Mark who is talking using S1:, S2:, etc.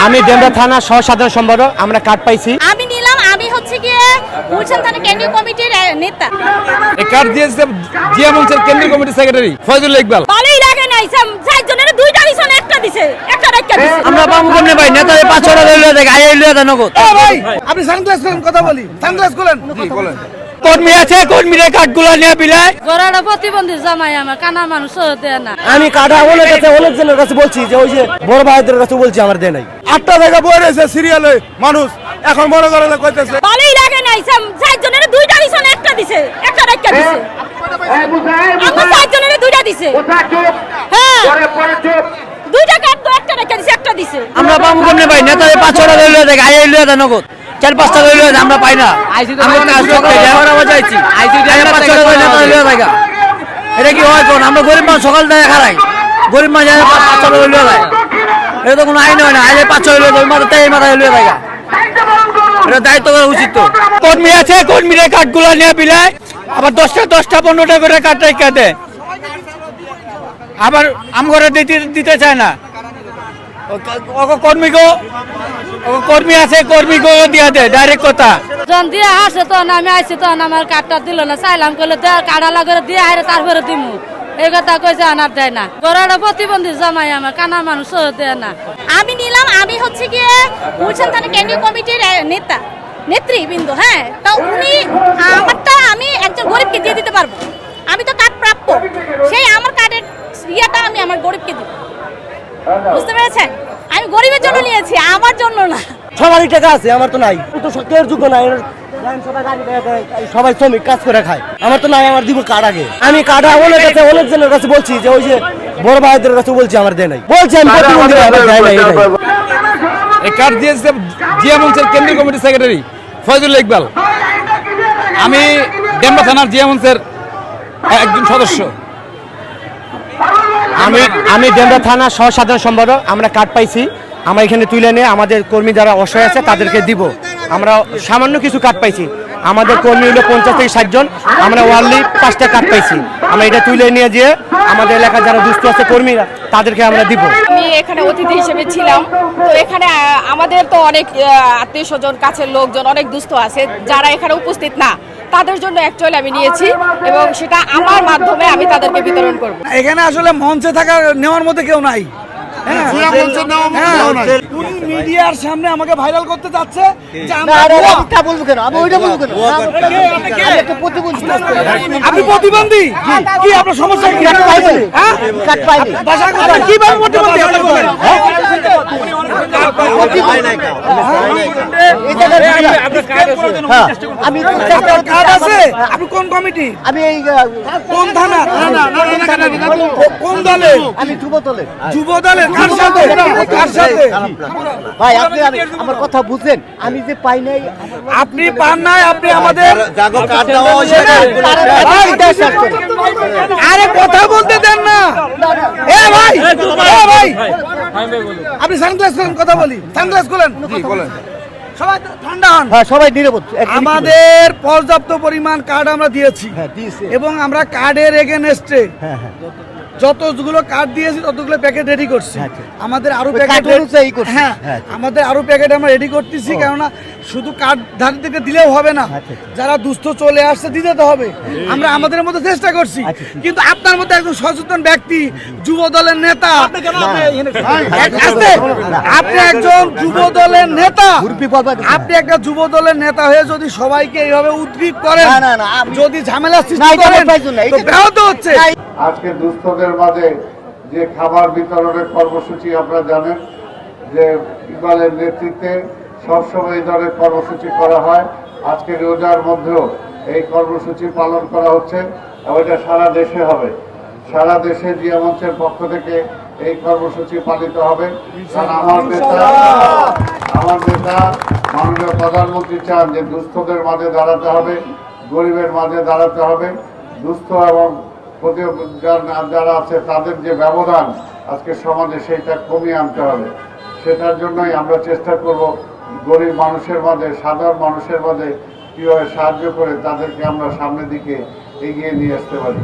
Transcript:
S1: আমি ডেমরা থানা সহ সাধারণ সম্পাদক। আমরা কার্ড পাইছি।
S2: আমি নিলাম। আমি হচ্ছে গিয়ে গুলশান থানা কেন্দ্রীয় কমিটির নেতা।
S3: এই কার্ড দিয়েছে জিয়া মঞ্চের কেন্দ্রীয় কমিটির সেক্রেটারি ফয়জুল ইকবাল।
S2: ভালোই লাগে নাই, চারজনের দুইটা দিছে, একটা দিছে, একটা রেখা দিছে।
S1: আমরা পাবো কেমনে ভাই? নেতারে 5-6 টাকা লইয়া দেয়, আইয়া লইয়া দেয় নগদ।
S4: ও ভাই, আপনি সানগ্লাস করেন, কথা বলি। সানগ্লাস করেন।
S3: জি বলেন।
S1: কর্মী আছে, কর্মীরা কার্ডগুলো নিয়ে বিলায়।
S5: গড়াটা প্রতিবন্ধী জামাই আমার, কানা মানুষ দেয় না।
S1: আমি কাটা অনেকজনের কাছে বলছি যে ওই যে বড় ভাইদের কাছে বলছি আমার দেয় নাই।
S4: 8টা জায়গা বয়ে রয়েছে সিরিয়ালে মানুষ, এখন মনে করে কইতেছে
S2: ভালোই লাগে নাই, চারজনের দুইটা দিছে, একটা দিছে, একটা রেখা দিছে। আমার চারজনের দুইটা দিছে। হ্যাঁ, দুইটা কার্ড তো, একটা রেখা দিছে, একটা দিছে।
S1: আমরা পাবো কেমনে ভাই? নেতারে 5-6 টাকা লইয়া দেয়, আইয়া লইয়া দেয় নগদ। 4-5 টাকা লইয়া দেয়, আমরা পাই না। এটা কি হয় কোন? আমরা গরিব মানুষ সকাল থেকে খারাই, গরিব মানুষ 5 টাকা লইয়া দেয়। এটা তো কোনো আইন হয় না। আইলে 5 টাকা লইয়া দেয়, মাথা তাই মাথা লইয়া দেয়। এটা দায়িত্ব করা উচিত তো। কর্মী আছে, কর্মীরা কার্ডগুলো নিয়ে বিলায়। আবার 10টা 15টা করে কার্ড রেখা দেয়। আবার আমগরে দিতে চায় না। কর্মী আছে, কর্মীকে দিয়া দেয় ডাইরেক্ট কথা।
S5: যখন দিয়ে আসে তখন আমি আইছি, তখন আমার কার্ডটা দিল না। চাইলাম করলে কার্ডা লাগে দিয়ে আইরে তারপরে দিমু, এই কথা কইছে, আনার দেয় না। গড়াটা প্রতিবন্ধী জামাই আমার, কানা মানুষ দেয় না।
S2: আমি নিলাম। আমি হচ্ছে গিয়ে গুলশান থানা কেন্দ্রীয় কমিটির নেতা, নেতৃবৃন্দ। হ্যাঁ, তা উনি আমারটা আমি একজন গরিবকে দিয়ে দিতে পারবো। আমি তো কার্ড প্রাপ্য, সেই আমার কার্ডের ইয়েটা আমি আমার গরিবকে দিব। বুঝতে পেরেছেন? আমি গরিবের জন্য নিয়েছি, আমার জন্য না।
S1: সবারই টাকা আছে, আমার তো নাই। তো কেউ যোগ্য নাই। সবাই শ্রমিক কাজ করে খায়, আমার তো নাই। আমার দিব কার্ড আগে। আমি কার্ড অনেকজনের কাছে বলছি যে ওই যে বড় ভাইদের কাছে বলছি আমার দেয় নাই। বলছি আমি প্রতিবন্ধী, আমার দেয় নাই।
S3: এই কার্ড দিয়েছে জিয়া মঞ্চের কেন্দ্রীয় কমিটির সেক্রেটারি ফয়জুল ইকবাল। আমি ডেমরা থানার জিয়া মঞ্চের একজন সদস্য।
S1: আমি ডেমরা থানা সহ সাধারণ সম্পাদক। আমরা কার্ড পাইছি। আমরা এখানে তুলে নিয়ে আমাদের কর্মী যারা অসহায় আছে তাদেরকে দিব। আমরা সামান্য কিছু কার্ড পাইছি। আমাদের কর্মী হলো 50 থেকে 60 জন। আমরা ওয়ানলি 5টা কার্ড পাইছি। আমরা এটা তুলে নিয়ে যেয়ে আমাদের এলাকার যারা দুস্থ আছে কর্মীরা, তাদেরকে আমরা দিব।
S6: আমি এখানে অতিথি হিসেবে ছিলাম। তো এখানে আমাদের তো অনেক আত্মীয় স্বজন, কাছের লোকজন অনেক দুস্থ আছে, যারা এখানে উপস্থিত না, তাদের জন্য অ্যাকচুয়ালি আমি নিয়েছি এবং সেটা আমার মাধ্যমে আমি তাদেরকে বিতরণ করব।
S4: এখানে আসলে মঞ্চে থাকা নেওয়ার মধ্যে কেউ নাই। উনি মিডিয়ার সামনে আমাকে ভাইরাল করতে যাচ্ছে যে আপনি প্রতিবন্ধী। কি আপনার সমস্যা? কি কিভাবে প্রতিবন্ধী? কার্ড আছে? আপনি কোন কমিটি?
S1: আমি এই
S4: কোন থানা? কোন দলে?
S1: আমি যুব দলে।
S4: যুব দলের কার সাথে? কার সাথে?
S1: ভাই আপনি আমার কথা বুঝেন। আমি যে পাই নাই,
S4: আপনি পান নাই। আপনি আমাদের আরে কথা বলতে দেন না। এ ভাই, আপনি সানগ্লাস করেন, কথা বলি। সানগ্লাস করেন।
S3: জি বলেন।
S4: সবাই ঠান্ডা হন।
S1: হ্যাঁ সবাই নিরাপদ।
S4: আমাদের পর্যাপ্ত পরিমাণ কার্ড আমরা দিয়েছি এবং আমরা কার্ডের এগেনস্টে যতগুলো কার্ড দিয়েছি ততগুলো প্যাকেট রেডি করছি। আমাদের আরো প্যাকেট আমাদের আরো প্যাকেট আমরা রেডি করতেছি, কেননা শুধু কার্ড ধারীদেরকে দিলেও হবে না, যারা দুস্থ চলে আসছে দিতে তো হবে। আমরা আমাদের মধ্যে চেষ্টা করছি, কিন্তু আপনার মধ্যে একজন সচেতন ব্যক্তি, যুব দলের নেতা, আপনি একজন যুব দলের নেতা, আপনি একটা যুব দলের নেতা হয়ে যদি সবাইকে এইভাবে উদ্গ্রীব করেন, যদি ঝামেলা সৃষ্টি করেন, তো ব্যাহত হচ্ছে।
S7: আজকে দুস্থদের মাঝে যে খাবার বিতরণের কর্মসূচি আপনারা জানেন যে ইকবালের নেতৃত্বে সবসময় এই ধরনের কর্মসূচি করা হয়। আজকে রোজার মধ্যেও এই কর্মসূচি পালন করা হচ্ছে এবং এটা সারা দেশে হবে। সারা দেশে জিয়া মঞ্চের পক্ষ থেকে এই কর্মসূচি পালিত হবে। কারণ আমার নেতা মাননীয় প্রধানমন্ত্রী চান যে দুস্থদের মাঝে দাঁড়াতে হবে, গরিবের মাঝে দাঁড়াতে হবে। দুস্থ এবং যারা আছে তাদের যে ব্যবধান আজকে সমাজে সেইটা কমিয়ে আনতে হবে। সেটার জন্যই আমরা চেষ্টা করব গরিব মানুষের মাঝে, সাধারণ মানুষের মাঝে কীভাবে সাহায্য করে তাদেরকে আমরা সামনের দিকে এগিয়ে নিয়ে আসতে পারি।